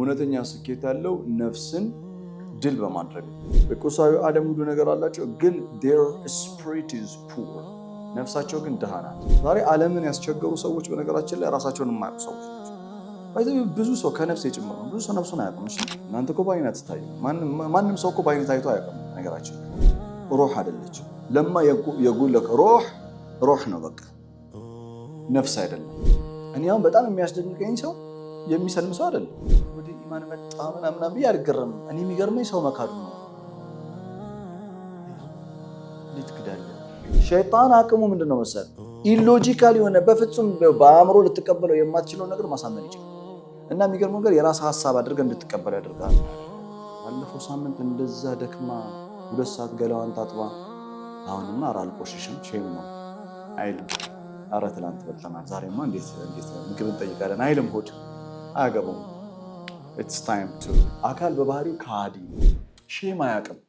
እውነተኛ ስኬት ያለው ነፍስን ድል በማድረግ በቁሳዊ ዓለም ሁሉ ነገር አላቸው ግን their spirit is poor ነፍሳቸው ግን ድሃ ናት። ዛሬ ዓለምን ያስቸገሩ ሰዎች በነገራችን ላይ ራሳቸውን የማያውቁ ሰዎች ናቸው። ብዙ ሰው ከነፍስ የጭምር ነው። ብዙ ሰው ነፍሱን አያውቅም። እሺ እናንተ እኮ በዓይን አትታዩ። ማንም ሰው እኮ በዓይን ታይቶ አያውቅም። ነገራችን ሩህ አይደለችም። ለማ የጉለከ ሩህ ነው በቃ ነፍስ አይደለም። እኔ አሁን በጣም የሚያስደንቀኝ ሰው የሚሰልም ሰው አይደለም። ወደ ኢማን መጣ ምናምን ብዬ አልገረምም። እኔ የሚገርመኝ ሰው መካዱ ነው። ልትክዳለ ሸይጣን አቅሙ ምንድነው መሰል ኢሎጂካል የሆነ በፍጹም በአእምሮ ልትቀበለው የማትችለው ነገር ማሳመን ይችላል። እና የሚገርመው ነገር የራስ ሐሳብ አድርገህ እንድትቀበል ያደርጋል። ባለፈው ሳምንት እንደዛ ደክማ 2 ሰዓት ገላዋን ታጥባ አሁንማ አልቆሽሽም ሼም ነው አይልም። ኧረ ትላንት በልተናል ዛሬማ እንዴት ምግብ እንጠይቃለን አይልም። ሆድ አያገባውም። ኢትስ ታይም ቱ አካል በባህሪው ካዲ ሼም አያውቅም።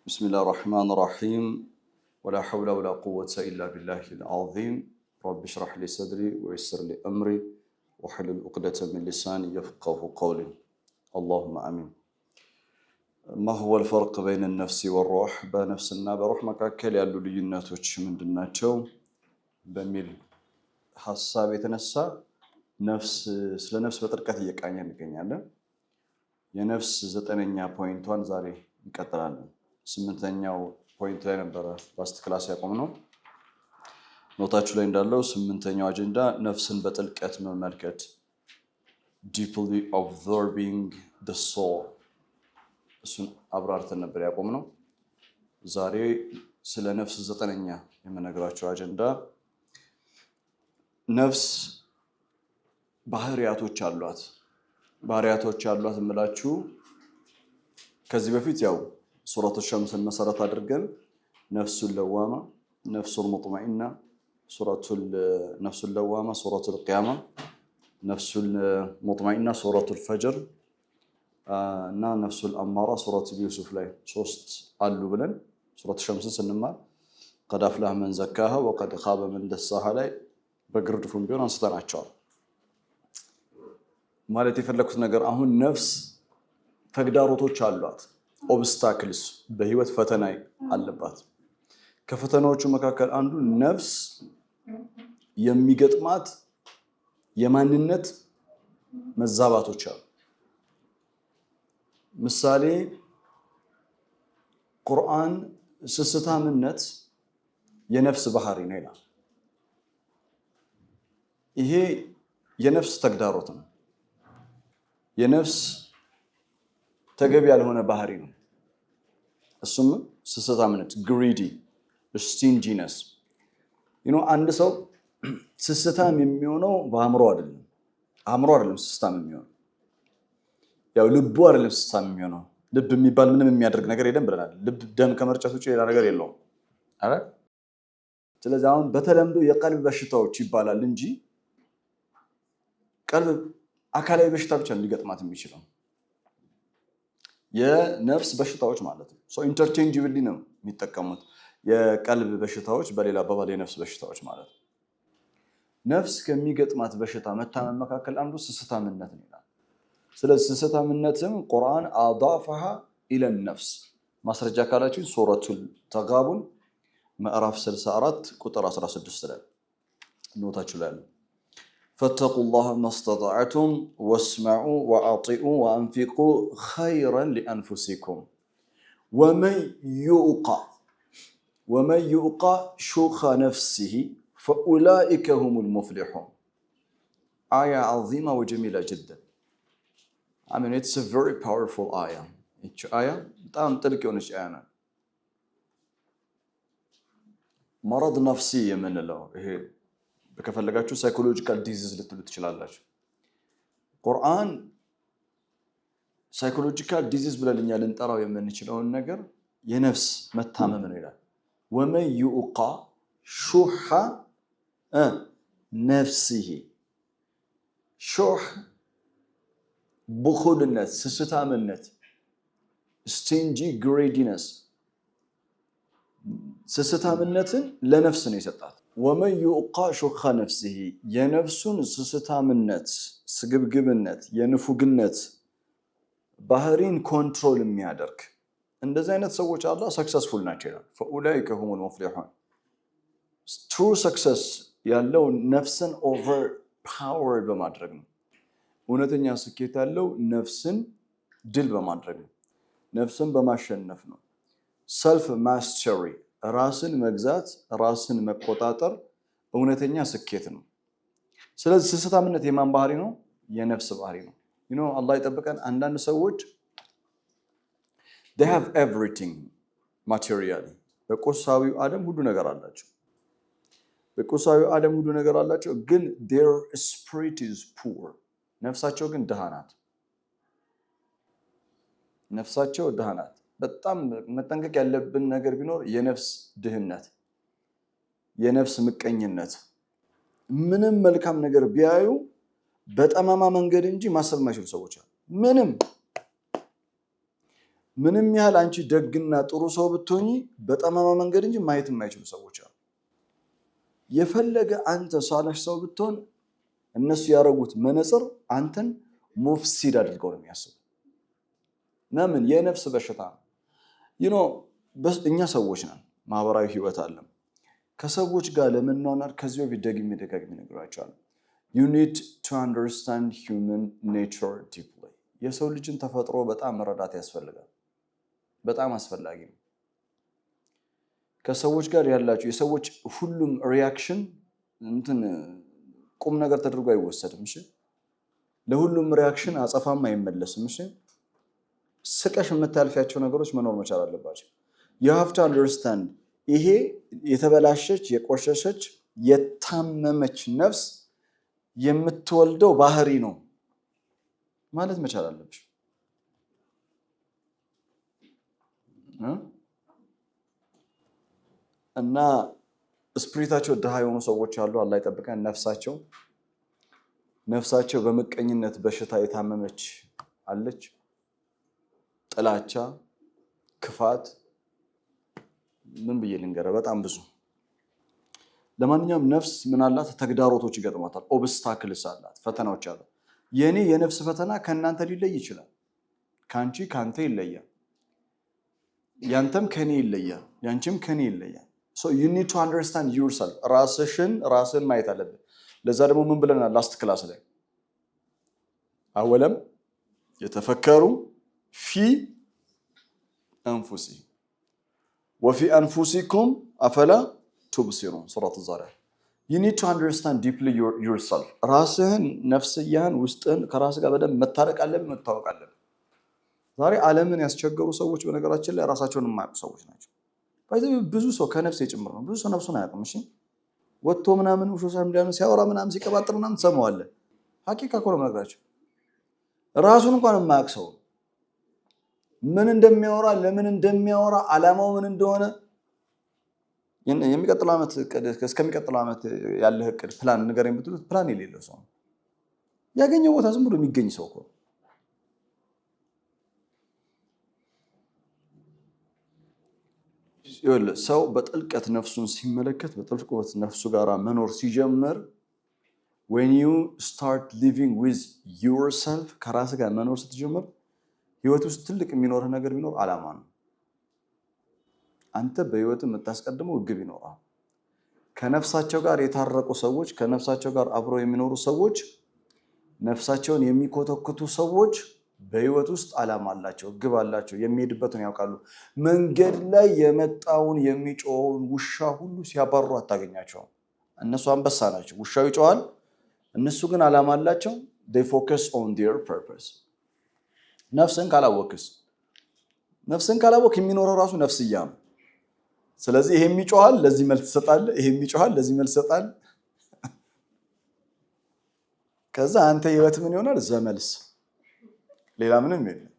بسم الله الرحمن الرحيم ولا حول ولا قوة إلا بالله العظيم رب اشرح لي صدري ويسر لي أمري واحلل عقدة من لساني يفقه قولي اللهم آمين. ما هو الفرق بين النفس والروح؟ بنفسنا بروح مكاكل ያሉ ልዩነቶች ምንድናቸው በሚል ሐሳብ የተነሳ ስለ ነፍስ በጥልቀት እየቃኘን እንገኛለን። የነፍስ 9ኛ ፖይንቷን ዛሬ እንቀጥላለን። 8ኛው ፖይንት ላይ ነበር ላስት ክላስ ያቆምነው። ኖታችሁ ላይ እንዳለው 8ኛው አጀንዳ ነፍስን በጥልቀት መመልከት deeply observing the soul እሱን አብራርተን ነበር ያቆምነው። ዛሬ ስለ ነፍስ 9ኛ የምነግራችሁ አጀንዳ ነፍስ ባህሪያቶች አሏት እምላችሁ ከዚህ በፊት ያው ሱረቱ ሸምስን መሰረት አድርገን ነፍሱል ለዋማ ነፍሱል ሙጥመኢና ነፍሱል ለዋማ ሱረቱል ቂያማ ነፍሱል ሙጥመኢና ሱረቱል ፈጅር እና ነፍሱል አማራ ሱረቱል ዩሱፍ ላይ 3 አሉ ብለን ሱረቱ ሸምስን ስንማር ቀድ አፍላህ መን ዘካሃ ወቀድ ኻበ መን ደሳሃ ላይ በግርድፉም ቢሆን አንስተናቸዋል። ማለት የፈለኩት ነገር አሁን ነፍስ ተግዳሮቶች አሏት። ኦብስታክልስ በህይወት ፈተና አለባት። ከፈተናዎቹ መካከል አንዱ ነፍስ የሚገጥማት የማንነት መዛባቶች አሉ። ምሳሌ ቁርአን ስስታምነት የነፍስ ባህሪ ነው ይላል። ይሄ የነፍስ ተግዳሮት ነው። የነፍስ ተገቢ ያልሆነ ባህሪ ነው። እሱም ስስታምነት ግሪዲ ስቲንጂነስ አንድ ሰው ስስታም የሚሆነው በአእምሮ አይደለም ስስታም የሚሆነው ያው ልቡ አይደለም ስስታም የሚሆነው። ልብ የሚባል ምንም የሚያደርግ ነገር የለም ብለናል። ልብ ደም ከመርጨት ውጪ ሌላ ነገር የለውም አይደል? ስለዚህ አሁን በተለምዶ የቀልብ በሽታዎች ይባላል እንጂ ቀልብ አካላዊ በሽታ ብቻ ሊገጥማት የሚችለው የነፍስ በሽታዎች ማለት ነው። ኢንተርቼንጅብሊ ነው የሚጠቀሙት የቀልብ በሽታዎች በሌላ አባባል የነፍስ በሽታዎች ማለት ነው። ነፍስ ከሚገጥማት በሽታ መታመም መካከል አንዱ ስስታምነት ነው ይላል። ስለዚህ ስስታምነትም ቁርአን አዳፈሃ ኢለ ነፍስ ማስረጃ ካላችሁ ሱረቱል ተጋቡን ምዕራፍ 64 ቁጥር 16 ላይ ኖታችሁ ላይ ነው። فاتقوا الله ما استطعتم واسمعوا واطيعوا وانفقوا خيرا لانفسكم ومن يوق شح نفسه فاولئك هم المفلحون. آية عظيمة وجميلة جدا. I mean it's a very powerful ayah. እቺ አያ በጣም ጥልቅ የሆነች አያ ናት። መረድ ነፍሲ የምንለው ይሄ በከፈለጋችሁ ሳይኮሎጂካል ዲዚዝ ልትሉ ትችላላችሁ። ቁርአን ሳይኮሎጂካል ዲዚዝ ብለንኛ ልንጠራው የምንችለውን ነገር የነፍስ መታመም ነው ይላል። ومن يؤق شح نفسه شح بخلነት ስስታምነት stingy greediness ስስታምነትን ለነፍስ ነው የሰጣት ومن يؤق شح نفسه የነፍሱን ስስታምነት ስግብግብነት የንፉግነት ባህሪን ኮንትሮል የሚያደርግ እንደዚህ አይነት ሰዎች አላህ ሰክሰስፉል ናቸው ይላል فاولئك هم المفلحون true success ያለው ነፍስን ኦቨር ፓወር በማድረግ ነው እውነተኛ ስኬት ያለው ነፍስን ድል በማድረግ ነው ነፍስን በማሸነፍ ነው self mastery ራስን መግዛት ራስን መቆጣጠር እውነተኛ ስኬት ነው ስለዚህ ስስታምነት የማን ባህሪ ነው የነፍስ ባህሪ ነው አላህ ይጠብቀን አንዳንድ ሰዎች they have everything materially በቁሳዊው ዓለም ሁሉ ነገር አላቸው በቁሳዊው ዓለም ሁሉ ነገር አላቸው ግን their spirit is poor ነፍሳቸው ግን ድሃ ናት ነፍሳቸው ድሃ ናት በጣም መጠንቀቅ ያለብን ነገር ቢኖር የነፍስ ድህነት የነፍስ ምቀኝነት ምንም መልካም ነገር ቢያዩ በጠማማ መንገድ እንጂ ማሰብ የማይችሉ ሰዎች አሉ ምንም ያህል አንቺ ደግና ጥሩ ሰው ብትሆኚ በጠማማ መንገድ እንጂ ማየት የማይችሉ ሰዎች አሉ የፈለገ አንተ ሳለሽ ሰው ብትሆን እነሱ ያረጉት መነጽር አንተን ሙፍሲድ አድርገው ነው የሚያስቡ ለምን የነፍስ በሽታ ነው እኛ ሰዎች ነን ማህበራዊ ህይወት አለ ከሰዎች ጋር ለመኗኗር ከዚህ በፊት ደግሜ ነግራቸዋለሁ you need to understand human nature deeply የሰው ልጅን ተፈጥሮ በጣም መረዳት ያስፈልጋል በጣም አስፈላጊ ነው ከሰዎች ጋር ያላችሁ የሰዎች ሁሉም ሪአክሽን ቁም ነገር ተደርጎ አይወሰድም እሺ ለሁሉም ሪአክሽን አጸፋም አይመለስም እሺ ስቀሽ የምታልፊያቸው ነገሮች መኖር መቻል አለባቸው you have to understand ይሄ የተበላሸች የቆሸሸች የታመመች ነፍስ የምትወልደው ባህሪ ነው ማለት መቻል አለብሽ እና ስፒሪታቸው ድሃ የሆኑ ሰዎች አሉ አላህ ይጠብቀን ነፍሳቸው በመቀኝነት በሽታ የታመመች አለች ጥላቻ ክፋት ምን ብዬ ልንገር በጣም ብዙ ለማንኛውም ነፍስ ምን አላት ተግዳሮቶች ይገጥማታል ኦብስታክልስ አላት ፈተናዎች አሉ የኔ የነፍስ ፈተና ከናንተ ሊለይ ይችላል ካንቺ ካንተ ይለያል ያንተም ከኔ ይለያል ያንቺም ከኔ ይለያል so you need to understand yourself ራስን ማየት አለብህ ለዛ ደግሞ ምን ብለናል ላስት ክላስ ላይ አወለም የተፈከሩ في أنفسهم وفي أنفسكم أفلا تبصرون سورة الزاريات you need to understand deeply yourself راسهن نفسيان وسطن ከራስ ጋር በደንብ መታረቅ አለብህ መታወቅ አለብህ ዛሬ ዓለምን ያስቸገሩ ሰዎች በነገራችን ላይ ራሳቸውን የማያውቁ ሰዎች ናቸው ብዙ ሰው ከነፍስ ይጭምር ነው ብዙ ሰው ነፍሱን አያውቅም እሺ ወጥቶ ምናምን ሶሻል ሚዲያ ነው ሲያወራ ምናምን ሲቀባጥር ምናምን ሰማዋለህ ሐቂቃ ኮሎ ነገራቸው ራሱን እንኳን የማያውቅ ሰው ምን እንደሚያወራ ለምን እንደሚያወራ ዓላማው ምን እንደሆነ የሚቀጥለው ዓመት እስከሚቀጥለው ዓመት ያለህ እቅድ ፕላን ንገረኝ ብትሉት ፕላን የሌለው ሰው ያገኘው ቦታ ዝም ብሎ የሚገኝ ሰው እኮ ሰው በጥልቀት ነፍሱን ሲመለከት በጥልቀት ነፍሱ ጋር መኖር ሲጀምር when you start living with yourself ከራስ ጋር መኖር ስትጀምር ህይወት ውስጥ ትልቅ የሚኖር ነገር ቢኖር ዓላማ ነው አንተ በህይወት የምታስቀድመው ግብ ይኖራል ከነፍሳቸው ጋር የታረቁ ሰዎች ከነፍሳቸው ጋር አብረው የሚኖሩ ሰዎች ነፍሳቸውን የሚኮተኩቱ ሰዎች በህይወት ውስጥ ዓላማ አላቸው ግብ አላቸው የሚሄድበትን ያውቃሉ መንገድ ላይ የመጣውን የሚጮውን ውሻ ሁሉ ሲያባሩ አታገኛቸው እነሱ አንበሳ ናቸው ውሻው ይጮሃል እነሱ ግን ዓላማ አላቸው they focus on their purpose ነፍስን ካላወቅ የሚኖረው ራሱ ነፍስያ ነው ስለዚህ ይሄም ይጮሃል ለዚህ መልስ ይሰጣል ይሄም ይጮሃል ለዚህ መልስ ይሰጣል ከዛ አንተ ህይወት ምን ይሆናል ዘመልስ ሌላ ምንም የለም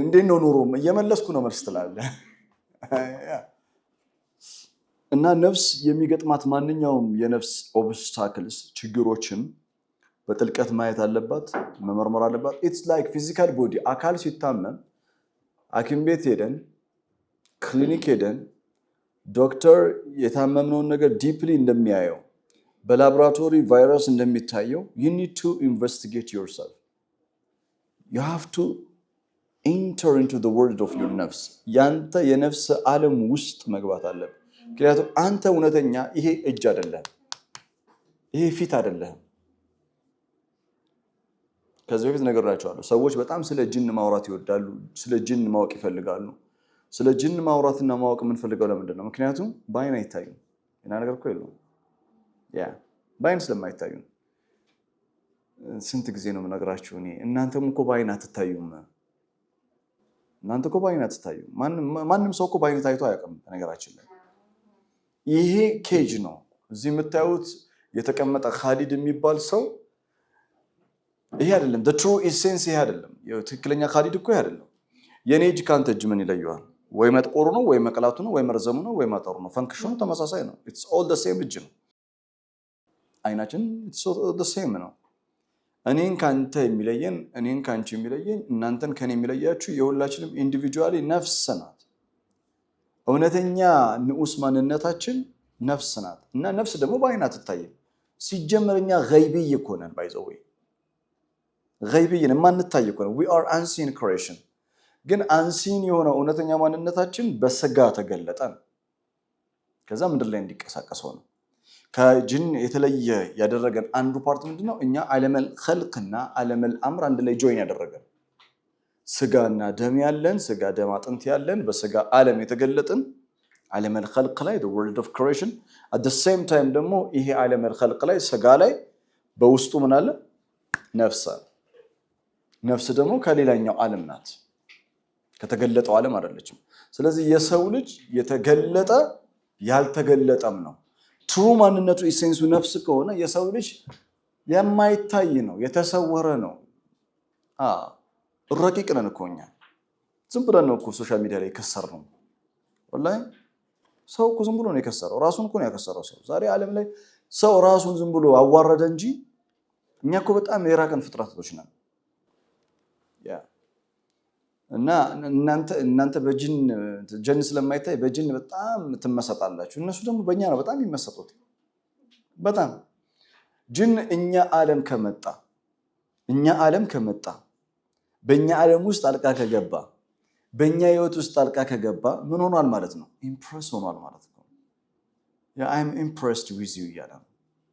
እንዴት ነው ኑሮ እየመለስኩ ነው መልስ ትላለህ እና ነፍስ የሚገጥማት ማንኛውም የነፍስ ኦብስታክልስ ችግሮችን በጥልቀት ማየት አለባት፣ መመርመር አለባት። ኢትስ ላይክ ፊዚካል ቦዲ አካል ሲታመም ሐኪም ቤት ሄደን ክሊኒክ ሄደን ዶክተር የታመምነውን ነገር ዲፕሊ እንደሚያየው በላቦራቶሪ ቫይረስ እንደሚታየው you need to investigate yourself. You have to enter into the world of your ነፍስ ያንተ የነፍስ ዓለም ውስጥ መግባት አለብህ። ምክንያቱም አንተ እውነተኛ ይሄ እጅ አይደለም፣ ይሄ ፊት አይደለም። ከዚህ በፊት ነገራቸዋለሁ። ሰዎች በጣም ስለ ጅን ማውራት ይወዳሉ፣ ስለ ጅን ማወቅ ይፈልጋሉ። ስለ ጅን ማውራትና ማወቅ የምንፈልገው ለምንድን ነው? ምክንያቱም በአይን አይታዩም። እና ነገር እኮ የለውም በአይን ስለማይታዩ። ስንት ጊዜ ነው የምነግራችሁ እኔ እናንተም እኮ በአይን አትታዩም። እናንተ እኮ በአይን አትታዩም። ማንም ሰው እኮ በአይን ታይቶ አያውቅም። ነገራችን ላይ ይሄ ኬጅ ነው። እዚህ የምታዩት የተቀመጠ ካሊድ የሚባል ሰው ይሄ አይደለም። the true essence ይሄ አይደለም። ትክክለኛ ካሊድ እኮ ይሄ አይደለም። የኔ እጅ ካንተ እጅ ምን ይለየዋል? ወይ መጥቆሩ ነው፣ ወይ መቅላቱ ነው፣ ወይ መርዘሙ ነው፣ ወይ ማጠሩ ነው። ፈንክሽኑ ተመሳሳይ ነው። it's all the same እጅ ነው። አይናችን it's all the same ነው። እኔን ካንተ የሚለየን፣ እኔን ካንቺ የሚለየን፣ እናንተን ከኔ የሚለያችሁ የሁላችንም ኢንዲቪጁዋሊ ነፍስ ናት። እውነተኛ ንዑስ ማንነታችን ነፍስ ናት። እና ነፍስ ደግሞ በአይን አትታይም። ሲጀመርኛ ገይብይ እኮ ነን። ባይዘው ገይብይ ነን፣ ማንታይ እኮ ነን። we are unseen creation። ግን አንሲን የሆነው እውነተኛ ማንነታችን በስጋ ተገለጠ ነው። ከዛ ምድር ላይ እንዲቀሳቀስ ሆነ። ከጅን የተለየ ያደረገን አንዱ ፓርት ምንድነው? እኛ ዓለመል ኸልቅና ዓለመል አምር አንድ ላይ ጆይን ያደረገን ስጋና ደም ያለን፣ ስጋ ደም አጥንት ያለን፣ በስጋ ዓለም የተገለጥን ዓለመል ኸልቅ ላይ the world of creation at the same time ደግሞ ይሄ ዓለመል ኸልቅ ላይ ስጋ ላይ በውስጡ ምን አለ? ነፍስ አለ። ነፍስ ደግሞ ከሌላኛው ዓለም ናት፣ ከተገለጠው ዓለም አይደለችም። ስለዚህ የሰው ልጅ የተገለጠ ያልተገለጠም ነው። ትሩ ማንነቱ ኢሴንሱ ነፍስ ከሆነ የሰው ልጅ የማይታይ ነው፣ የተሰወረ ነው። ረቂቅ ነን እኮ እኛ። ዝም ብለን ነው እኮ ሶሻል ሚዲያ ላይ የከሰር ነው። ወላሂ ሰው እኮ ዝም ብሎ ነው የከሰረው፣ ራሱን እኮ ነው ያከሰረው ሰው። ዛሬ ዓለም ላይ ሰው ራሱን ዝም ብሎ አዋረደ እንጂ እኛ እኮ በጣም የራቀን ፍጥረቶች ነን። እና እናንተ ጀን ስለማይታይ በጅን በጣም ትመሰጣላችሁ። እነሱ ደግሞ በእኛ ነው በጣም የሚመሰጡት። በጣም ጅን እኛ ዓለም ከመጣ በእኛ ዓለም ውስጥ ጣልቃ ከገባ፣ በእኛ ህይወት ውስጥ ጣልቃ ከገባ ምን ሆኗል ማለት ነው? ኢምፕረስ ሆኗል ማለት ነው። I am impressed with you እያለ ነው።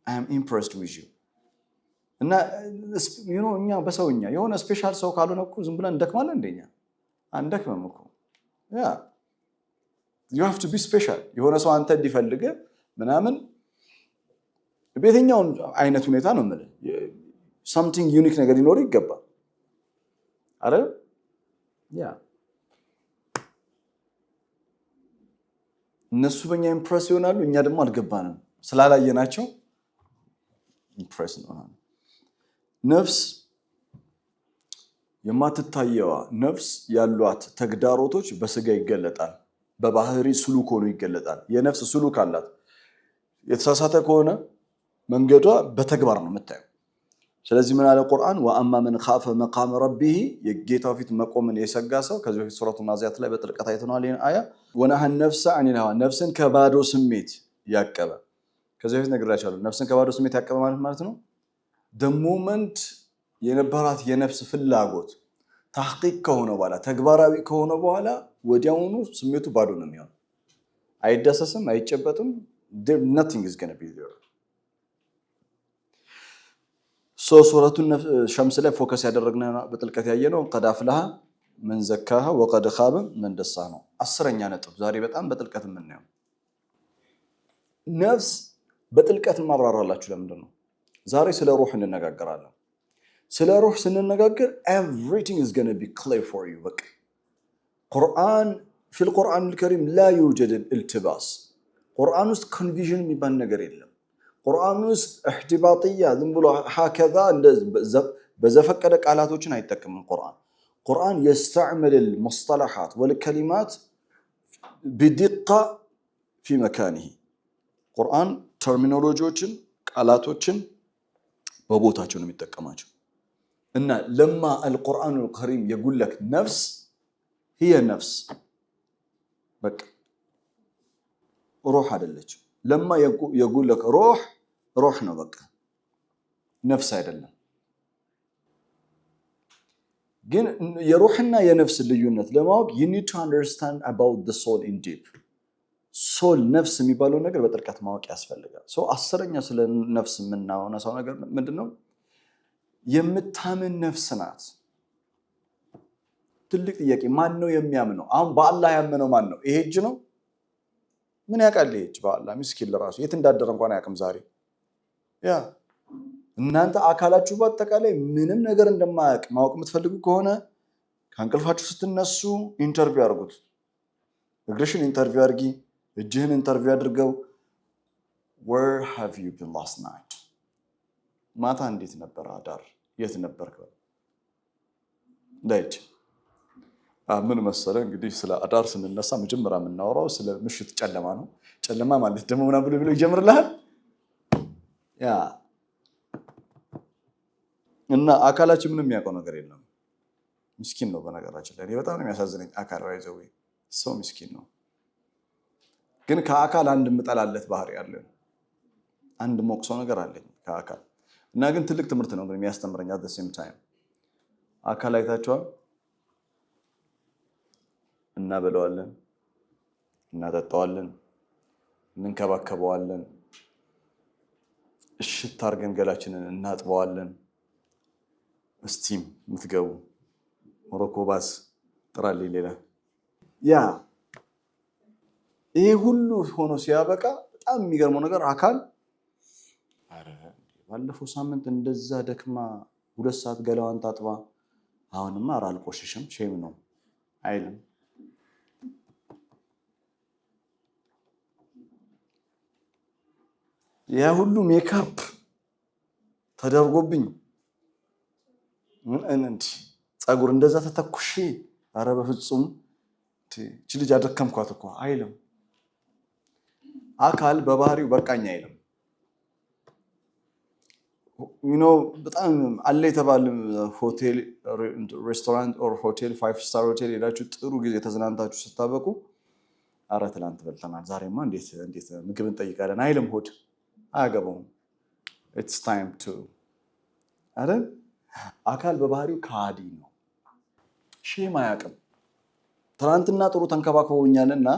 I am impressed with you። እና እኛ በሰውኛ የሆነ ስፔሻል ሰው ካልሆነ እኮ ዝም ብለን እንደክማለን። እንደኛ አንደክምም እኮ። you have to be special። የሆነ ሰው አንተ እንዲፈልግ ምናምን በየትኛውም አይነት ሁኔታ ነው የምልህ something unique ነገር ሊኖር ይገባል አይደል? እነሱ በእኛ ኢምፕረስ ይሆናሉ፣ እኛ ደግሞ አልገባንም። ስላላየናቸው ኢምፕረስ ነው። ነፍስ የማትታየዋ ነፍስ ያሏት ተግዳሮቶች በስጋ ይገለጣል፣ በባህሪ ስሉክ ሆኖ ይገለጣል። የነፍስ ስሉክ አላት። የተሳሳተ ከሆነ መንገዷ በተግባር ነው የምታየው። ስለዚህ ምን አለ ቁርአን? ወአማ መን ኻፈ መቃመ ረቢሂ የጌታው ፊት መቆምን የሰጋ ሰው። ከዚህ በፊት ሱረቱ ናዚያት ላይ በጥልቀት አይተናል ይሄን አያ። ወነሃ ነፍሰ አኒል ሀዋ ነፍስን ከባዶ ስሜት ያቀበ። ከዚህ በፊት ነግራችኋለሁ። ነፍስን ከባዶ ስሜት ያቀበ ማለት ነው the moment የነበራት የነፍስ ፍላጎት ተሕቂቅ ከሆነ በኋላ ተግባራዊ ከሆነ በኋላ ወዲያውኑ ስሜቱ ባዶ ነው የሚሆነው። አይዳሰስም፣ አይጨበጥም። nothing is going to be there። ሱረቱን ሸምስ ላይ ፎከስ ያደረግነው በጥልቀት ያየነው ቀድ አፍለሃ መን ዘካሃ ወቀድ ኻበ መን ደሳሃ ነው። 10ኛ ነጥብ ዛሬ በጣም በጥልቀት የምናየው ነፍስ በጥልቀት ማብራራላችሁ። ለምንድን ነው ዛሬ ስለ ሩህ እንነጋገራለን። ስለ ሩህ ስንነጋገር everything is going to be clear for you። በቃ في القرآن الكريم لا يوجد الالتباس። ቁርአን ውስጥ ኮንፊዥን የሚባል ነገር የለም። ቁርአን ውስጥ احتباطية ዝም ብሎ هكذا በዘፈቀደ ቃላቶችን አይጠቀምም። ቁርአን يستعمل المصطلحات والكلمات بدقة في مكانه ቁርአን ተርሚኖሎጂዎችን ቃላቶችን በቦታቸው ነው የሚጠቀማቸው እና ለማ አልቁርአኑል ከሪም የጉለክ ነፍስ هي ነፍስ በቃ ሩህ አይደለችም ለማ የጉለክ ሩህ ነው በቃ ነፍስ አይደለም ግን የሩህና የነፍስ ልዩነት ለማወቅ you need to understand about the soul in deep ሶል ነፍስ የሚባለው ነገር በጥልቀት ማወቅ ያስፈልጋል አስረኛ ስለ ነፍስ የምናወራው ነገር ምንድነው የምታምን ነፍስ ናት ትልቅ ጥያቄ ማን ነው የሚያምነው አሁን በአላህ ያመነው ማን ነው ይሄ እጅ ነው ምን ያውቃል ይሄ እጅ በአላህ ምስኪን ለራሱ የት እንዳደረ እንኳን አያውቅም ዛሬ ያ እናንተ አካላችሁ በአጠቃላይ ምንም ነገር እንደማያውቅ ማወቅ የምትፈልጉ ከሆነ ከእንቅልፋችሁ ስትነሱ ኢንተርቪው አድርጉት እግርሽን ኢንተርቪው አድርጊ እጅህን ኢንተርቪው አድርገው where have you been last night ማታ እንዴት ነበር አዳር የት ነበርክ ዳይት ምን መሰለህ እንግዲህ ስለ አዳር ስንነሳ መጀመሪያ የምናወራው ስለ ምሽት ጨለማ ነው ጨለማ ማለት ደግሞ ምናምን ብሎ ይጀምርልሃል ያ እና አካላችን ምንም የሚያውቀው ነገር የለም ምስኪን ነው በነገራችን ላይ በጣም ነው የሚያሳዝነኝ አካል ባይዘው ሰው ምስኪን ነው ግን ከአካል አንድ ምጠላለት ባህሪ አለ አንድ ሞቅሶ ነገር አለኝ ከአካል እና ግን ትልቅ ትምህርት ነው የሚያስተምረኝ at the same time አካል አይታችኋል እናበለዋለን እናጠጣዋለን እንንከባከበዋለን እሽት አድርገን ገላችንን እናጥበዋለን እስቲም ምትገቡ ሞሮኮ ባስ ጥራልኝ ሌላ ያ ይሄ ሁሉ ሆኖ ሲያበቃ በጣም የሚገርመው ነገር አካል ባለፈው ሳምንት እንደዛ ደክማ 2 ሰዓት ገላዋን ታጥባ አሁንማ አልቆሽሽም ሼም ነው አይልም ያ ሁሉ ሜካፕ ተደርጎብኝ ምን እንት ጸጉር እንደዛ ተተኩሽ አረ በፍጹም እቺ ልጅ አደከምኳት እኮ አይልም አካል በባህሪው በቃኝ አይልም በጣም አለ የተባለ ሆቴል ሬስቶራንት ኦር ሆቴል 5 ስታር ሆቴል ሄዳችሁ ጥሩ ጊዜ ተዝናንታችሁ ስታበቁ አረ ትላንት በልተናል ዛሬማ እንዴት ምግብ እንጠይቃለን አይልም ሆድ አያገባውም it's time to አረ አካል በባህሪው ካዲ ነው ሼም አያውቅም ትናንትና ጥሩ ተንከባክበውኛልና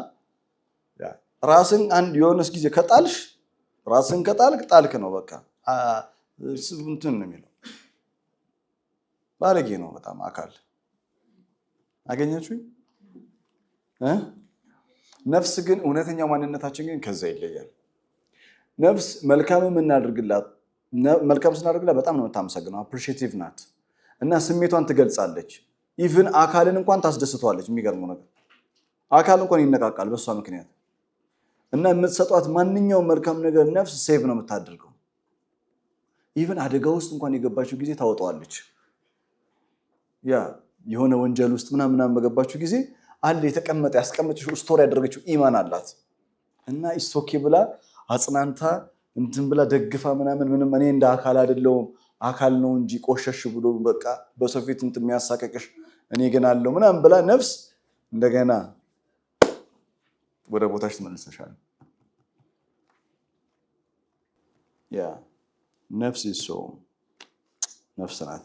ራስን አንድ የሆነስ ጊዜ ከጣልሽ ራስን ጣልክ ነው በቃ እንትን ነው የሚለው ባለጌ ነው በጣም አካል አገኛችሁ ነፍስ ግን እውነተኛው ማንነታችን ግን ከዛ ይለያል ነፍስ መልካም ስናደርግላት በጣም ነው የምታመሰግነው appreciative ናት እና ስሜቷን ትገልጻለች ኢቭን አካልን እንኳን ታስደስተዋለች የሚገርመው ነገር አካል እንኳን ይነቃቃል በሷ ምክንያት እና የምትሰጧት ማንኛውም መልካም ነገር ነፍስ ሴቭ ነው የምታደርገው ኢቭን አደጋ ውስጥ እንኳን የገባችው ጊዜ ታወጣዋለች ያ የሆነ ወንጀል ውስጥ ምናምን በገባችው ጊዜ አለ የተቀመጠ ያስቀመጠችው ስቶሪ ያደረገችው ኢማን አላት እና ኢስቶኬ ብላ አጽናንታ እንትን ብላ ደግፋ ምንም እኔ እንደ አካል አይደለሁም አካል ነው እንጂ ቆሸሽ ብሎ በቃ በሶፊት እንትን የሚያሳቀቅሽ እኔ ግን አለው ምናምን ብላ ነፍስ እንደገና ወደ ቦታሽ ትመልሰሻል ያ ነፍስ ይሶ ነፍስ ናት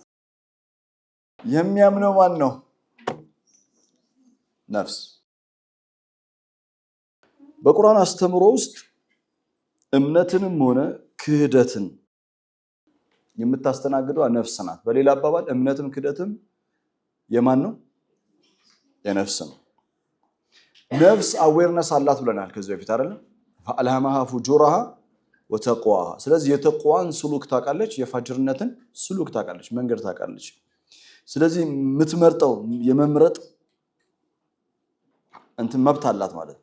የሚያምነው ማን ነው ነፍስ በቁርአን አስተምሮ ውስጥ እምነትንም ሆነ ክህደትን የምታስተናግደው ነፍስ ናት በሌላ አባባል እምነትም ክህደትም የማን ነው የነፍስ ነው ነፍስ አዌርነስ አላት ብለናል ከዚህ በፊት አይደል فألهمها فجورها وتقواها ስለዚህ የተቋዋን ስሉክ ታውቃለች የፋጅርነትን ስሉክ ታውቃለች መንገድ ታውቃለች ስለዚህ የምትመርጠው የመምረጥ እንትን መብት አላት ማለት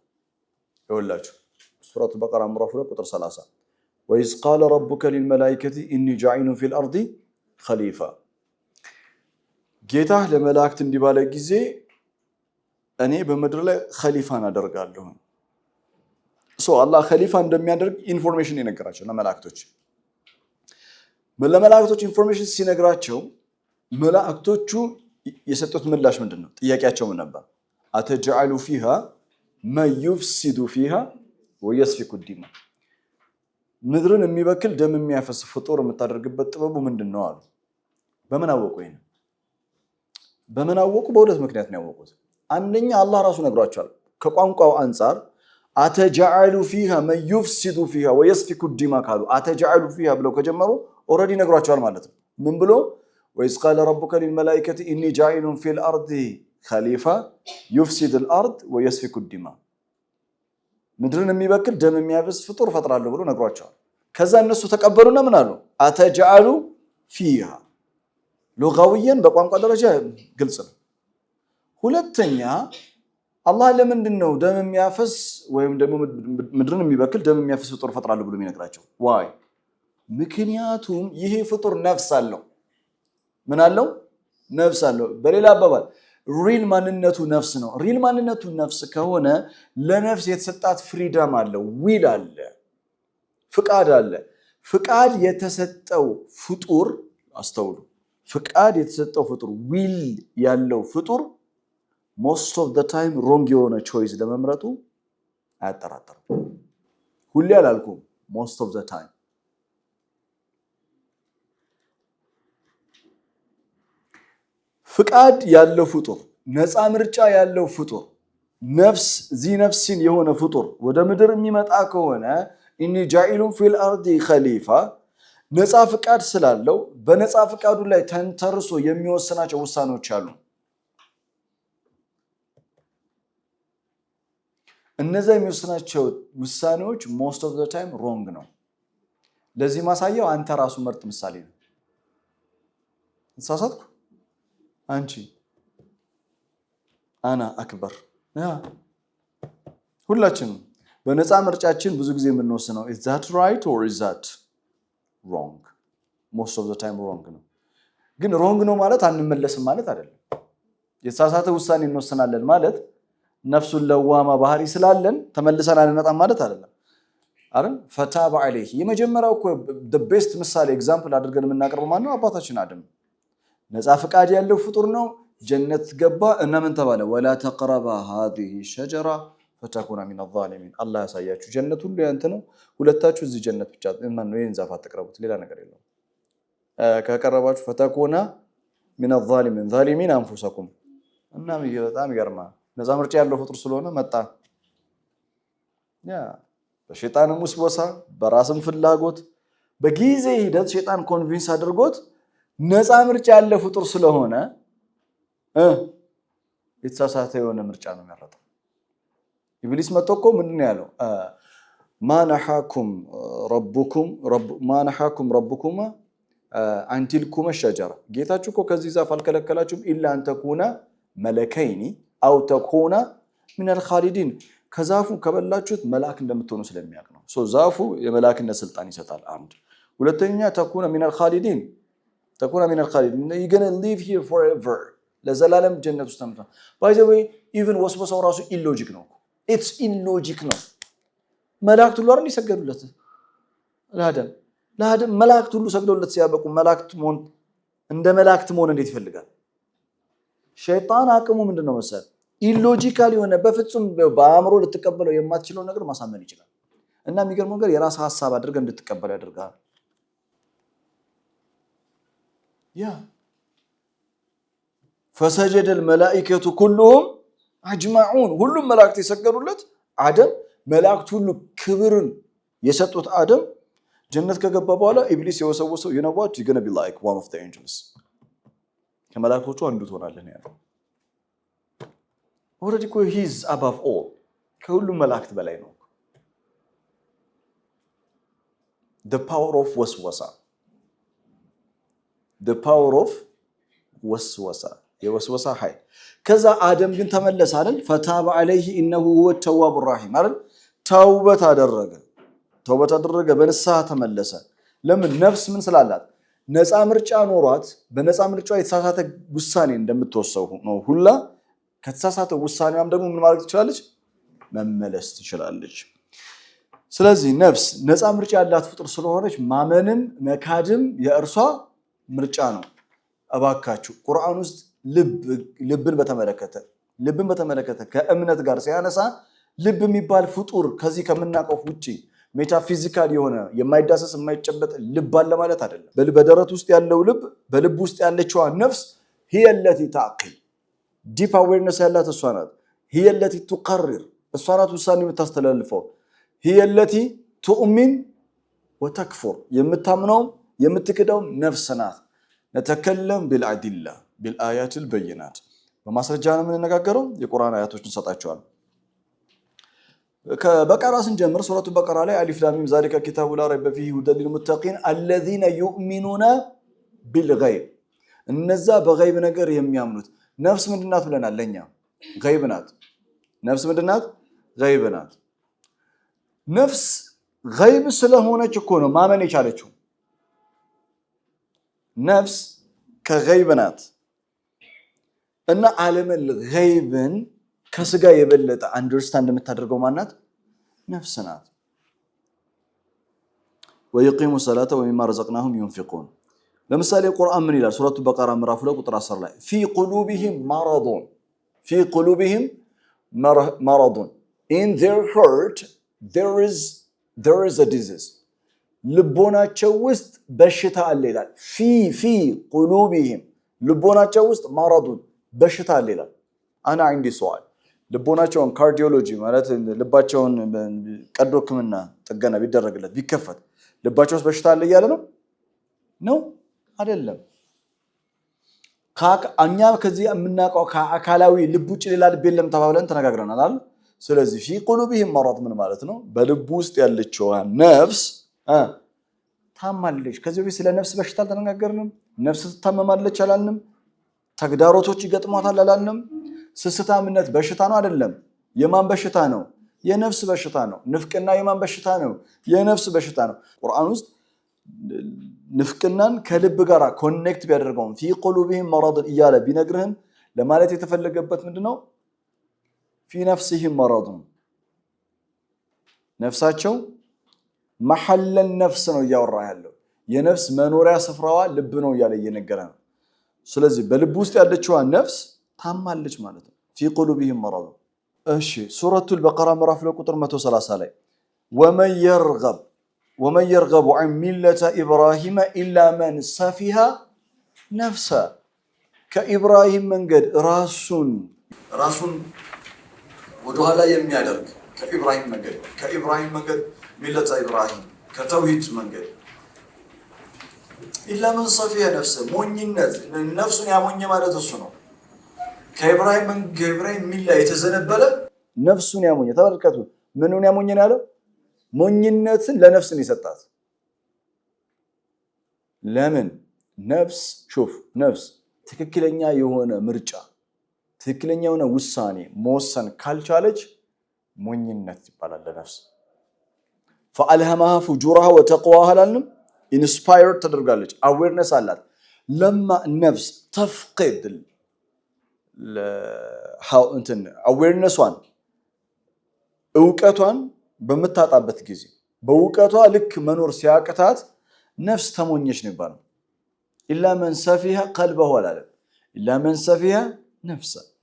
ይወላችሁ ሱረቱ በቀራ ምዕራፍ 2 ቁጥር 30 وإذ قال ربك للملائكة إني جاعل في الأرض خليفة ጌታህ ለመላእክት እንዲህ ባለ ጊዜ እኔ በመድር ላይ ኸሊፋን አደርጋለሁ አላህ ኸሊፋ እንደሚያደርግ ኢንፎርሜሽን የነገራቸው ለመላእክቶች ኢንፎርሜሽን ሲነግራቸው መላእክቶቹ የሰጡት ምላሽ ምንድነው? ጥያቄያቸው ምን ነበር? አተጀዐሉ ፊሃ መን ዩፍሲዱ ፊሃ ወየስፊኩ ዲማ፣ ምድርን የሚበክል ደም የሚያፈስ ፍጡር የምታደርግበት ጥበቡ ምንድነው አሉ። በምን አወቁ? ይሄን በምን አወቁ? በሁለት ምክንያት ነው ያወቁት። አንደኛ አላህ ራሱ ነግሯቸዋል። ከቋንቋው አንፃር አተጀዐሉ ፊሃ መን ዩፍሲዱ ፊሃ ወየስፊኩ ዲማ ካሉ አተጀዐሉ ፊሃ ብለው ከጀመሩ ኦልሬዲ ነግሯቸዋል ማለት ነው። ምን ብሎ ወኢዝ ቃለ ረቡከ ሊልመላኢከቲ ኢኒ ጃኢሉን ፊል አርዲ ኸሊፋ ዩፍሲዱል አርድ ወየስፊኩ ዲማ፣ ምድርን የሚበክል ደም የሚያፈስ ፍጡር ፈጥራለሁ ብሎ ነግሯቸዋል። ከዛ እነሱ ተቀበሉና ምን አሉ? አተጀዐሉ ፊሃ። ሉጋዊያን በቋንቋ ደረጃ ግልጽ ነው። ሁለተኛ አላህ ለምንድን ነው ደም የሚያፈስ ወይም ደግሞ ምድርን የሚበክል ደም የሚያፈስ ፍጡር ፈጥራለሁ ብሎ የሚነግራቸው? ዋይ? ምክንያቱም ይሄ ፍጡር ነፍስ አለው። ምን አለው? ነፍስ አለው። በሌላ አባባል ሪል ማንነቱ ነፍስ ነው። ሪል ማንነቱ ነፍስ ከሆነ ለነፍስ የተሰጣት ፍሪደም አለ፣ ዊል አለ፣ ፍቃድ አለ። ፍቃድ የተሰጠው ፍጡር አስተውሉ፣ ፍቃድ የተሰጠው ፍጡር ዊል ያለው ፍጡር ሞስት ኦፍ ዘ ታይም ሮንግ የሆነ ቾይስ ለመምረጡ አያጠራጥርም። ሁሌ አላልኩም፣ ሞስት ኦፍ ዘ ታይም። ፍቃድ ያለው ፍጡር፣ ነፃ ምርጫ ያለው ፍጡር፣ ነፍስ ዚ ነፍሲን የሆነ ፍጡር ወደ ምድር የሚመጣ ከሆነ ኢኒ ጃኢሉን ፊል አርዲ ኸሊፋ፣ ነፃ ፍቃድ ስላለው በነፃ ፍቃዱ ላይ ተንተርሶ የሚወስናቸው ውሳኔዎች አሉ። እነዛ የሚወስናቸው ውሳኔዎች ሞስት ኦፍ ዘ ታይም ሮንግ ነው። ለዚህ ማሳያው አንተ ራሱ መርጥ ምሳሌ ነው። ተሳሳትኩ፣ አንቺ፣ አና አክበር፣ ሁላችንም በነፃ ምርጫችን ብዙ ጊዜ የምንወስነው is that right or is that wrong? most of the time wrong ነው። ግን ሮንግ ነው ማለት አንመለስም ማለት አይደለም። የተሳሳተ ውሳኔ እንወስናለን ማለት ነፍሱን ለዋማ ባህሪ ስላለን ተመልሰን አንመጣም ማለት አይደለም። አይደል? ፈታበ ዐለይሂ የመጀመሪያው እኮ the best ምሳሌ ኤግዛምፕል አድርገን የምናቀርበው ማን ነው? አባታችን አደም። ነፃ ፍቃድ ያለው ፍጡር ነው። ጀነት ገባ እና ምን ተባለ? ወላ ተቅረባ هذه الشجرة فتكون من الظالمين። አላህ ያሳያችሁ፣ ጀነት ሁሉ ያንተ ነው፣ ሁለታችሁ እዚህ ጀነት ብቻ ማን ነው ይሄን ዛፍ አትቅረቡት፣ ሌላ ነገር የለውም። ከቀረባችሁ فتكون من الظالمين ظالمين انفسكم። እና በጣም ይገርማል። ነፃ ምርጫ ያለው ፍጡር ስለሆነ መጣ። በሸይጣንም ውስወሳ በራስም ፍላጎት በጊዜ ሂደት ሸይጣን ኮንቪንስ አድርጎት ነፃ ምርጫ ያለው ፍጡር ስለሆነ የተሳሳተ የሆነ ምርጫ ነው የሚያረጣው። ኢብሊስ መጥቶ እኮ ምንድን ነው ያለው? ማነሐኩም ረቡኩማ አንቲልኩመ ሸጀራ፣ ጌታችሁ እኮ ከዚህ ዛፍ አልከለከላችሁም ኢላ አንተኩና መለከይኒ አው ተኩና ሚነል ኻሊዲን፣ ከዛፉ ከበላችሁት መልአክ እንደምትሆኑ ስለሚያውቅ ነው። ዛፉ የመላእክነት ስልጣን ይሰጣል። አንድ ሁለተኛ ተኩና ሚነል ኻሊዲን you're going to live here forever፣ ለዘላለም ጀነት ውስጥ ተምታ። by the way even ወስወሳው ራሱ ኢሎጂክ ነው። it's illogic ነው። መላእክት ሁሉ አይደል ይሰገዱለት ለአደም መላእክት ሁሉ ሰግደውለት ሲያበቁ መላእክት መሆን እንደ መላእክት መሆን እንዴት ይፈልጋል? ሸይጣን አቅሙ ምንድነው መሰል? ኢሎጂካል የሆነ በፍጹም በአእምሮ ልትቀበለው የማትችለው ነገር ማሳመን ይችላል። እና የሚገርመው ነገር የራስ ሐሳብ አድርገህ እንድትቀበለው ያደርጋል። فسجد الملائكة كلهم أجمعون، ሁሉም መላእክት የሰገዱለት አደም። መላእክት ሁሉ ክብርን የሰጡት አደም ጀነት ከገባ በኋላ ኢብሊስ የወሰወሰው you know what you're going to be like one of the angels፣ ከመላእክቶቹ አንዱ ትሆናለህ ያለው። already he is above all፣ ከሁሉም መላእክት በላይ ነው። the power of ወስወሳ የወስወሳ ኃይል። ከዛ አደም ግን ተመለሰ አይደል? ፈታበ ዐለይሂ ኢነሁ ሁወ ተዋቡ ረሂም አይደል? ተውበት አደረገ፣ በንስሐ ተመለሰ። ለምን? ነፍስ ምን ስላላት? ነፃ ምርጫ ኖሯት በነፃ ምርጫ የተሳሳተ ውሳኔ እንደምትወሰው ነው ሁላ ከተሳሳተ ውሳኔዋም ደግሞ ምን ማድረግ ትችላለች? መመለስ ትችላለች። ስለዚህ ነፍስ ነፃ ምርጫ ያላት ፍጡር ስለሆነች ማመንም መካድም የእርሷ ምርጫ ነው። እባካችሁ ቁርአን ውስጥ ልብን በተመለከተ ከእምነት ጋር ሲያነሳ ልብ የሚባል ፍጡር ከዚህ ከምናውቀው ውጪ ሜታፊዚካል የሆነ የማይዳሰስ የማይጨበጥ ልብ አለ ማለት አይደለም። በደረት ውስጥ ያለው ልብ በልብ ውስጥ ያለችዋ ነፍስ هي التي تعقل ዲፕ አዌርነስ ያላት እሷ ናት። هي التي تقرر እሷ ናት ውሳኔ የምታስተላልፈው። هي التي تؤمن وتكفر የምታምነው የምትክደው ነፍስ ናት። نتكلم بالأدلة بالآيات البينات በማስረጃ ነው የምንነጋገረው። የቁርአን አያቶችን ሰጣቸዋል። ከበቀራ ስንጀምር ሱረቱ በቀራ ላይ አሊፍ ላም ሚም ዛሊከ ኪታቡ ላ ረይበ ፊሂ ሁደን ሊልሙተቂን الذين يؤمنون بالغيب እነዛ በገይብ ነገር የሚያምኑት። ነፍስ ምንድናት ብለናል? ለኛ ገይብ ናት። ነፍስ ምንድናት? ገይብ ናት። ነፍስ ገይብ ስለሆነች እኮ ነው ማመን የቻለችው። ነፍስ ከገይብ ናት እና ዓለመል ገይብን ከስጋ የበለጠ አንደርስታንድ የምታደርገው ማናት? ነፍስ ናት። ወይቂሙ ሰላተ ወሚማ ረዘቅናሁም ዩንፊቁን። ለምሳሌ ቁርአን ምን ይላል? ሱረቱ በቀራ ምዕራፍ 2 ቁጥር 10 ላይ ፊ ቁሉቢሂም መረዱን in their heart there is a disease ልቦናቸው ውስጥ በሽታ አለ ይላል። ፊ ቁሉቢሂም ልቦናቸው ውስጥ መረዱን በሽታ አለ ይላል። አና عندي سؤال ልቦናቸውን ካርዲዮሎጂ ማለት ልባቸውን ቀዶ ህክምና ጥገና ቢደረግለት ቢከፈት ልባቸው ውስጥ በሽታ አለ እያለ ነው አይደለም። እኛ ከዚህ የምናውቀው ከአካላዊ ልብ ውጭ ሌላ ልብ የለም ተባብለን ተነጋግረናል አይደል? ስለዚህ ፊ ቁሉቢሂም መረድ ምን ማለት ነው? በልቡ ውስጥ ያለችው ነፍስ ታማለች። ከዚህ በፊት ስለ ነፍስ በሽታ አልተነጋገርንም? ነፍስ ትታመማለች አላልንም? ተግዳሮቶች ይገጥሟታል አላልንም? ስስታምነት በሽታ ነው አይደለም? የማን በሽታ ነው? የነፍስ በሽታ ነው። ንፍቅና የማን በሽታ ነው? የነፍስ በሽታ ነው። ቁርአን ውስጥ ንፍቅናን ከልብ ጋር ኮኔክት ቢያደርገው ፊ ቁሉቢሂም መረድ እያለ ቢነግርህም ለማለት የተፈለገበት ምንድነው? ፊ ነፍሲሂም መረድ ነፍሳቸው መሐለን ነፍስ ነው እያወራ ያለው። የነፍስ መኖሪያ ስፍራዋ ልብ ነው እያለ እየነገረ ነው። ስለዚህ በልብ ውስጥ ያለችዋ ነፍስ ታማለች ማለት ነው። ፊ ቁሉቢሂም መረድ። እሺ ሱረቱል በቀራ ምዕራፍ ቁጥር 130 ላይ ወመን የርገቡ ዐን ሚለተ ኢብራሂመ ኢላ መን ሰፊሀ ነፍሰ ከኢብራሂም መንገድ ራሱን ወደኋላ የሚያደርግ ከኢብራሂም መንገድ ሚለተ ኢብራሂም ከተውሂድ መንገድ ኢላ መን ሰፊሀ ነፍሰ ሞኝነት ነፍሱን ያሞኘ ማለት እሱ ነው። ከኢብራሂም ሚላ የተዘነበለ ነፍሱን ያሞኘ። ተመልከቱ ምኑን ያሞኘ ነው ያለው? ሞኝነትን ለነፍስን የሰጣት። ለምን? ነፍስ ትክክለኛ የሆነ ምርጫ ትክክለኛ የሆነ ውሳኔ መወሰን ካልቻለች ሞኝነት ይባላል ለነፍስ። ፈአልሃማሃ ፉጁራሃ ወተቅዋሃ አላልንም? ኢንስፓየርድ ተደርጋለች፣ አዌርነስ አላት። ለማ ነፍስ ተፍቅድ አዌርነሷን እውቀቷን በምታጣበት ጊዜ በእውቀቷ ልክ መኖር ሲያቅታት ነፍስ ተሞኘች ነው ይባላል። ኢላ መን ሰፊሀ ቀልበሁ አላለም። ኢላ መን ሰፊሀ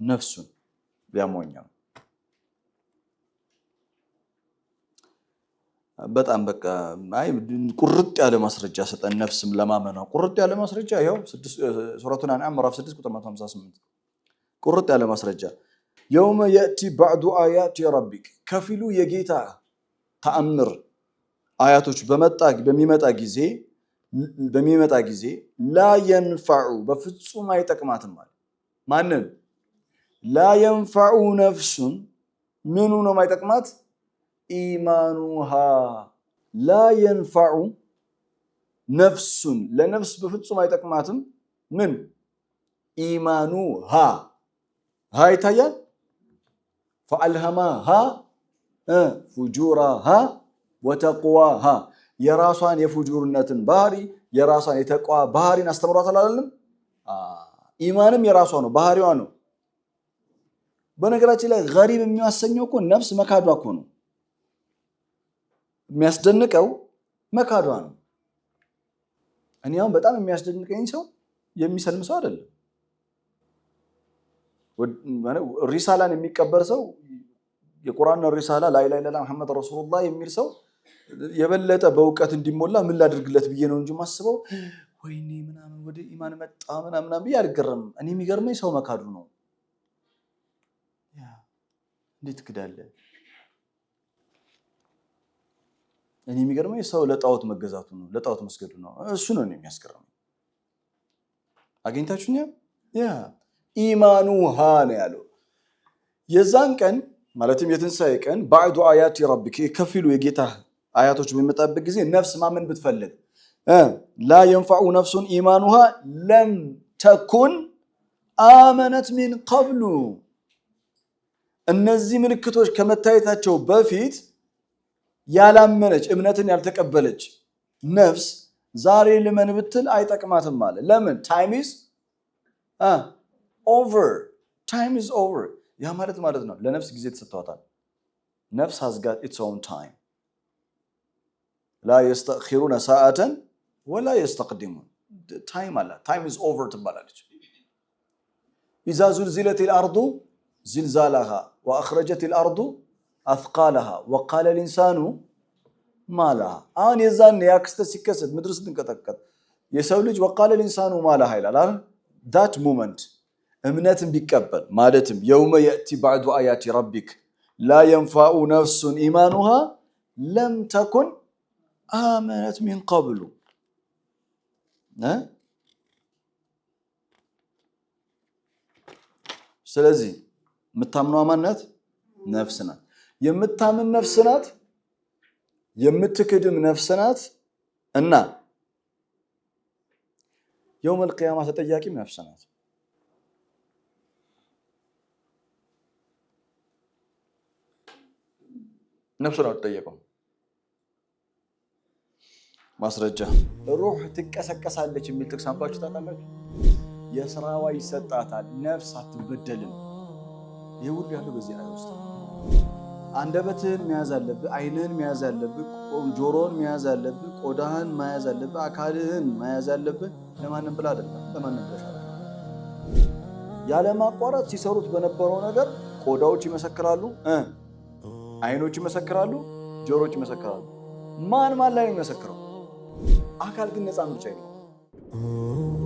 ነፍሱን ቢያሞኘው። በጣም በቃ ቁርጥ ያለ ማስረጃ ሰጠን። ነፍስም ለማመኗ ቁርጥ ያለ ማስረጃ ይኸው ሱረቱል አንዓም ምዕራፍ 6 ቁጥር 158 ቁርጥ ያለ ማስረጃ። የውመ የእቲ ባዕዱ አያቲ ረቢክ ከፊሉ የጌታ ተአምር አያቶች በሚመጣ ጊዜ ላ የንፈዑ በፍጹም አይጠቅማትም ማለት ማንን? ላ የንፈዑ ነፍሱን ምኑ ነው ማይጠቅማት? ኢማኑሃ ላ የንፈዑ ነፍሱን ለነፍስ በፍጹም አይጠቅማትም ምን? ኢማኑሃ ይታያል። ፈአልሃማሃ ፉጁራሃ ወተቅዋሃ የራሷን የፉጁርነትን ባህሪ የራሷን የተቋ ባህሪን አስተምሯታል አላለም? ኢማንም የራሷ ነው፣ ባህሪዋ ነው። በነገራችን ላይ ገሪብ የሚያሰኘው እኮ ነፍስ መካዷ እኮ ነው። የሚያስደንቀው መካዷ ነው። እኔ አሁን በጣም የሚያስደንቀኝ ሰው የሚሰልም ሰው አይደለም። ሪሳላን የሚቀበል ሰው የቁርአን ሪሳላ ላ ኢላሀ ኢለላህ መሐመድ ረሱሉላህ የሚል ሰው የበለጠ በእውቀት እንዲሞላ ምን ላድርግለት ብዬ ነው እንጂ ማስበው ወይኔ ምናምን ወደ ኢማን መጣ ምናምን ብዬ አልገረም። እኔ የሚገርመኝ ሰው መካዱ ነው። እንዴት ክዳለ? እኔ የሚገርመኝ ሰው ለጣዖት መገዛቱ ነው፣ ለጣዖት መስገዱ ነው። እሱ ነው የሚያስገርመኝ። አገኝታችሁኛ? ኢማኑ ነው ያለው። የዛን ቀን ማለትም የትንሳኤ ቀን ባዕዱ አያቲ ረቢክ ከፊሉ የጌታ አያቶች በሚመጣበት ጊዜ ነፍስ ማመን ብትፈልግ ላ የንፈዑ ነፍሱን ኢማኑሃ ለም ተኩን አመነት ሚን ቀብሉ። እነዚህ ምልክቶች ከመታየታቸው በፊት ያላመነች እምነትን ያልተቀበለች ነፍስ ዛሬ ልመን ብትል አይጠቅማትም አለ። ለምን? ታይም ኢዝ ኦቨር። ታይም ኢዝ ኦቨር። ያ ማለት ነው ለነፍስ ጊዜ ተሰጥቷታል። ነፍስ has got its own time ላ يستأخرون ساعة ولا يستقدمون። ታይም አለ። ታይም ኢዝ ኦቨር ትባላለች። إذا زلزلت الأرض زلزالها وأخرجت الأرض أثقالها وقال الإنسان ما لها። አሁን የዛን ያክስተ ሲከሰት ምድር ስትንቀጠቀጥ የሰው ልጅ وقال الإنسان ما لها ይላል አይደል? that moment እምነትን ቢቀበል ማለትም የውመ የእቲ ባዕዱ አያቲ ረቢክ ላ የንፋኡ ነፍሱን ኢማኑሃ ለም ተኩን አመነት ሚን ቀብሉ። ስለዚህ የምታምነው ማናት? ነፍስ ናት። የምታምን ነፍስ ናት፣ የምትክድም ነፍስ ናት እና የውመል ቂያማ ተጠያቂም ነፍስ ናት። ነፍሱ ነው ተጠየቀው። ማስረጃ ሩህ ትቀሰቀሳለች የሚል ጥቅስ አንባችሁ ታውቃላችሁ? የስራዋ ይሰጣታል፣ ነፍስ አትበደልም። ይሄ ሁሉ ያለው በዚህ አያት ውስጥ። አንደበትህን መያዝ አለብህ፣ አይንህን መያዝ አለብህ፣ ጆሮን መያዝ አለብህ፣ ቆዳህን መያዝ አለብህ፣ አካልህን መያዝ አለብህ። ለማንም ብላ አይደለም፣ ለማንም ብለሽ አይደለም። ያለማቋረጥ ሲሰሩት በነበረው ነገር ቆዳዎች ይመሰክራሉ፣ አይኖች ይመሰክራሉ፣ ጆሮዎች ይመሰክራሉ። ማን ላይ ነው የሚመሰክረው? አካል ግን ነፃ ምርጫ የለውም።